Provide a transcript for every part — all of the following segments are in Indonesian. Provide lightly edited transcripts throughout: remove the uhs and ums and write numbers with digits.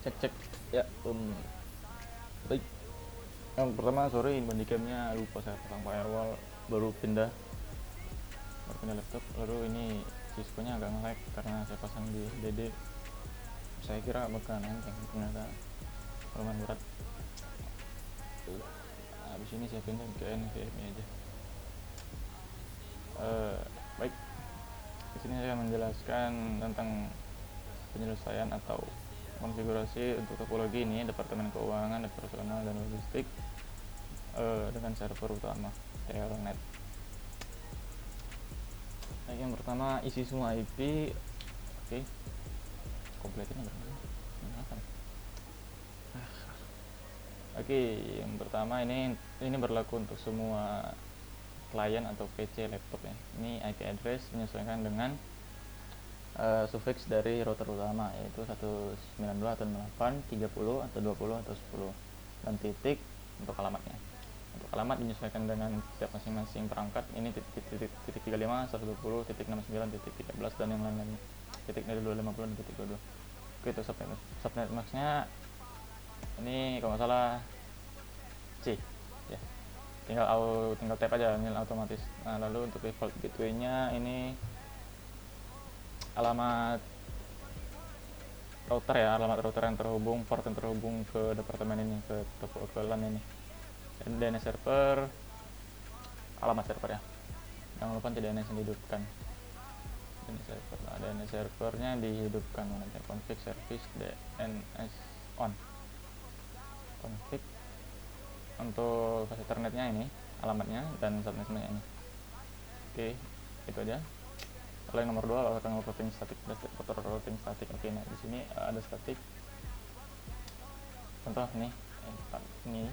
Cek ya. Baik. Yang pertama, sorry, bandicamnya lupa saya pasang firewall, baru pindah laptop. Lalu ini Cisco-nya agak nge-lag karena saya pasang di DD. Saya kira bakal enteng, ternyata lumayan berat. Habis ini saya pindah ke NVMe aja. Baik, di sini saya menjelaskan tentang penyelesaian atau konfigurasi untuk topologi ini, departemen keuangan, operasional, dan logistik dengan server utama Telnet. Nah, yang pertama, isi semua IP. Oke, kompletin berapa? Oke, yang pertama ini berlaku untuk semua klien atau PC laptop ya. Ini IP address menyesuaikan dengan suffix dari router utama, yaitu 192 atau 8, 30 atau 20 atau 10, dan titik untuk alamatnya. Untuk alamat menyesuaikan dengan setiap masing-masing perangkat. Ini titik 35, 120, titik 69, titik 13, dan yang lain-lainnya. Titik dari 250 dan titik 22. Oke, itu subnet max-nya ini kalau nggak salah C ya. Tinggal tap aja, nil otomatis. Nah, lalu untuk default gateway-nya ini alamat router ya, alamat router yang terhubung, port yang terhubung ke departemen ini, ke LAN ini. Dan DNS server, alamat server ya. Jangan lupa DNS yang dihidupkan. DNS servernya dihidupkan, nanti config service DNS on. Config untuk fast ethernetnya ini alamatnya dan subnetnya ini. Oke, itu aja. Lalu yang nomor 2, routing static. Routing static. Oke, nah di sini ada static. Contoh nih, ini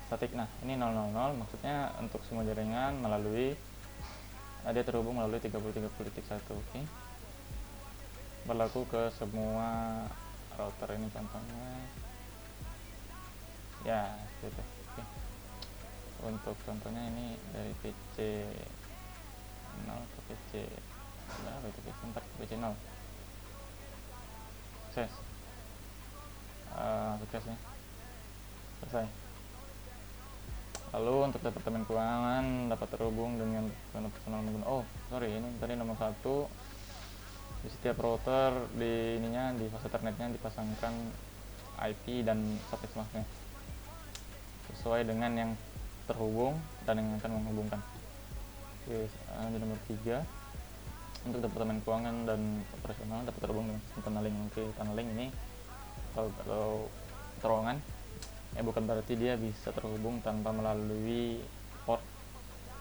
static. Nah, ini 000 maksudnya untuk semua jaringan melalui dia terhubung melalui 30.30.1. Oke. Berlaku ke semua router ini contohnya. Ya, gitu. Oke. Untuk contohnya ini dari PC 0 ke PC berapa itu? PC 4 ke PC 0. Sukses. Suksesnya selesai. Lalu untuk departemen keuangan dapat terhubung dengan personal menggunakan ini tadi nomor 1. Di setiap router di ininya, di fase ethernetnya dipasangkan IP dan subnet masknya sesuai dengan yang terhubung dan yang akan menghubungkan. Oke, di nomor 3 untuk departemen keuangan dan operasional dapat terhubung dengan tunneling. Oke, tunneling ini atau terowongan ya, bukan berarti dia bisa terhubung tanpa melalui port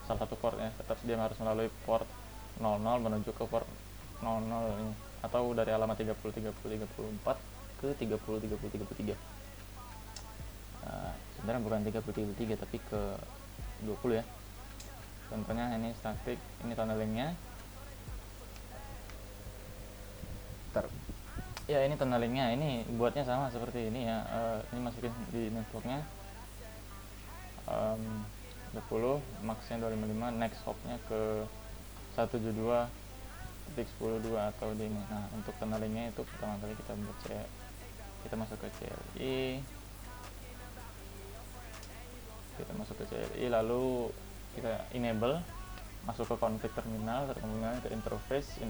salah satu port ya, tetap dia harus melalui port 00 menuju ke port 00 ini, atau dari alamat 30.30.34 ke 30.30.33. Sebenarnya bukan 30.33 tapi ke 20 ya. Contohnya ini static, ini tunnelingnya. Ya, ini tunnelingnya, ini buatnya sama seperti ini ya. Ini masukin di networknya 20, maxnya 255, next hopnya ke 172.10.2 atau di ini. Nah, untuk tunnelingnya itu pertama kali kita masuk ke CLI. Lalu kita enable, masuk ke config terminal, kemudian ke interface 00,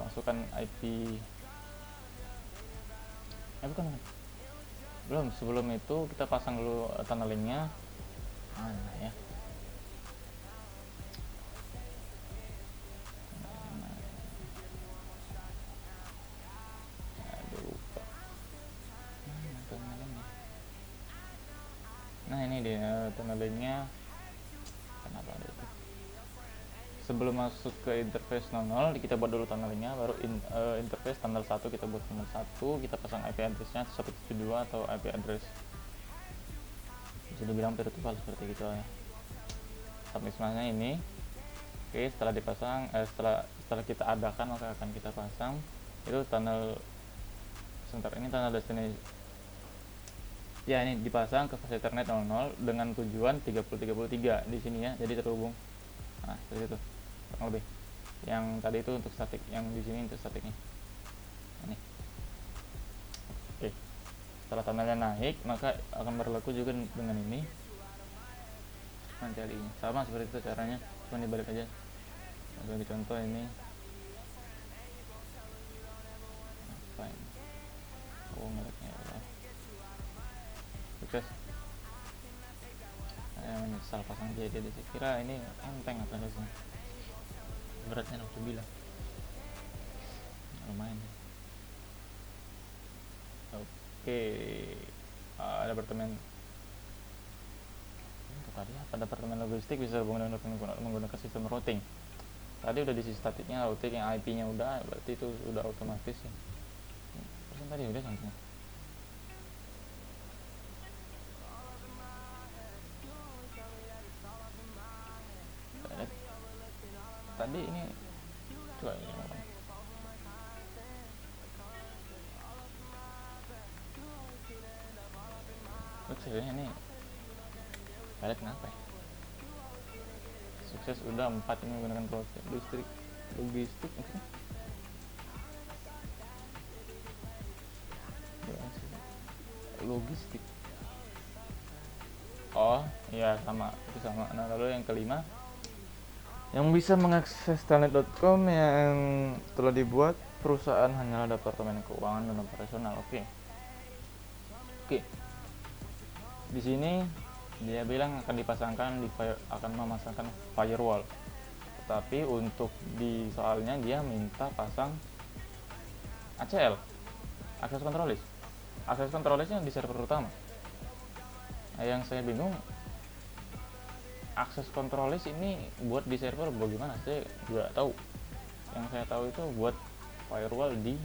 masukkan IP. Belum, sebelum itu kita pasang dulu tunnelingnya. Mana ya? Nah, ini dia tunnelingnya. Kenapa ada itu? Sebelum masuk ke interface 00 kita buat dulu tunnelingnya, baru interface tunnel 1 kita buat tunnel 1, kita pasang IP addressnya 172 atau IP address bisa dibilang virtual seperti gitu ya. Submixnya ini. Oke, setelah dipasang, setelah kita adakan maka akan kita pasang itu tunnel. Sebentar, ini tunnel destination ya, ini dipasang ke fase Ethernet 00 dengan tujuan 30.33 di sini ya, jadi terhubung. Nah, seperti itu kurang lebih. Yang tadi itu untuk statik, yang di sini untuk statiknya. Ini. Oke. Setelah thumbnailnya naik, maka akan berlaku juga dengan ini. Nanti alinya sama seperti itu caranya, cuma dibalik aja. Sebagai contoh ini. Apa ini? Oh, ngeleknya Allah. Sukses. Saya menyesal pasang JD, kira ini enteng apa sih? Beratnya aku bilang lumayan. Oke, ada apartemen itu tadi apa, departemen logistik bisa menggunakan sistem routing. Tadi udah di statiknya routing, yang IP nya udah, berarti itu udah otomatis ya. Terus tadi udah contohnya. Tadi ini coba ini ngomong. Oke, ini balik kenapa ya? Sukses udah 4 ini menggunakan proses logistik maksudnya. Logistik. Oh iya, sama, itu sama. Nah lalu yang kelima, yang bisa mengakses telnet.com yang telah dibuat perusahaan hanyalah departemen keuangan dan operasional. Oke. Di sini dia bilang akan dipasangkan akan memasangkan firewall. Tetapi untuk di soalnya dia minta pasang ACL, access control list. Access control listnya di server utama. Nah, yang saya bingung, access control list ini buat di server bagaimana? Saya nggak tahu. Yang saya tahu itu buat firewall di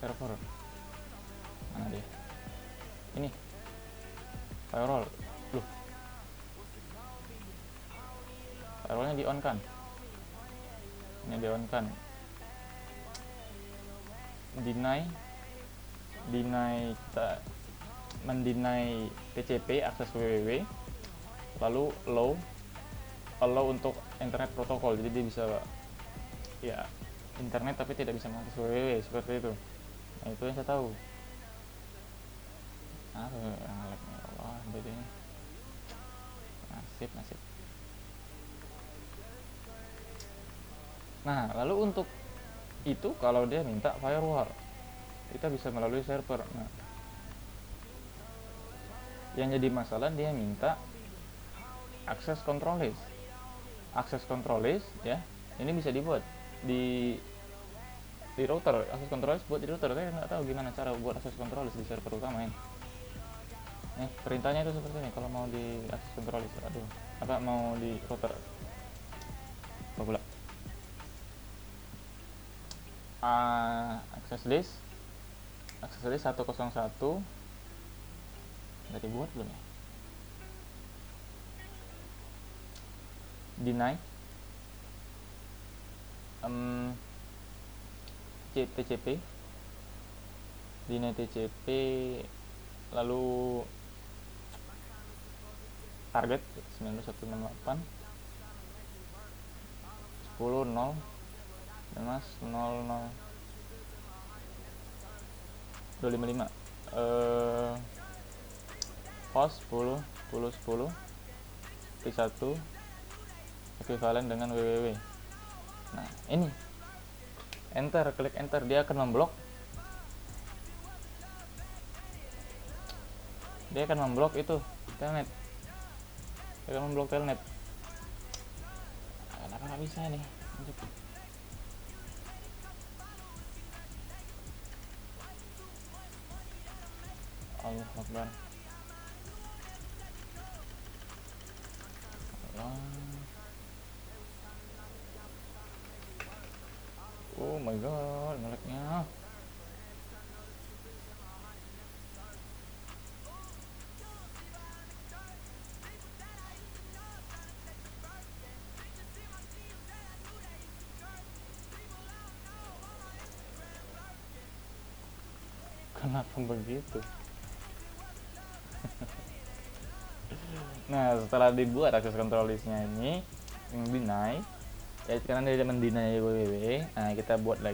server. Mana dia? Ini firewall. Loh, firewallnya di on kan? Ini di on kan? Mendinai TCP akses www, lalu allow untuk internet protokol, jadi dia bisa ya internet tapi tidak bisa mengakses www seperti itu. Nah itu yang saya tahu. Ngeleknya Allah, bedanya nasib. Nah lalu untuk itu kalau dia minta firewall, kita bisa melalui server. Nah yang jadi masalah dia minta access control list ya, ini bisa dibuat di router. Access control list buat di router, saya nggak tahu gimana cara buat access control list di server utama ini. Perintahnya itu seperti ini kalau mau di access control list. Mau di router apa pula, access list 101 udah dibuat belum ya? Deny TCP, deny TCP, lalu target 9168 10.0 dan mas 00 255 host 10 P1 ekuivalen dengan www. Nah ini klik enter, dia akan memblok itu telnet. Dia akan memblok telnet. Kenapa nggak bisa nih? Allah Akbar. Oh my god, ngeleknya. Kenapa begitu? Nah setelah dibuat access control listnya ini yang deny, Ya sekarang dia mendinai www. Nah kita buat lagi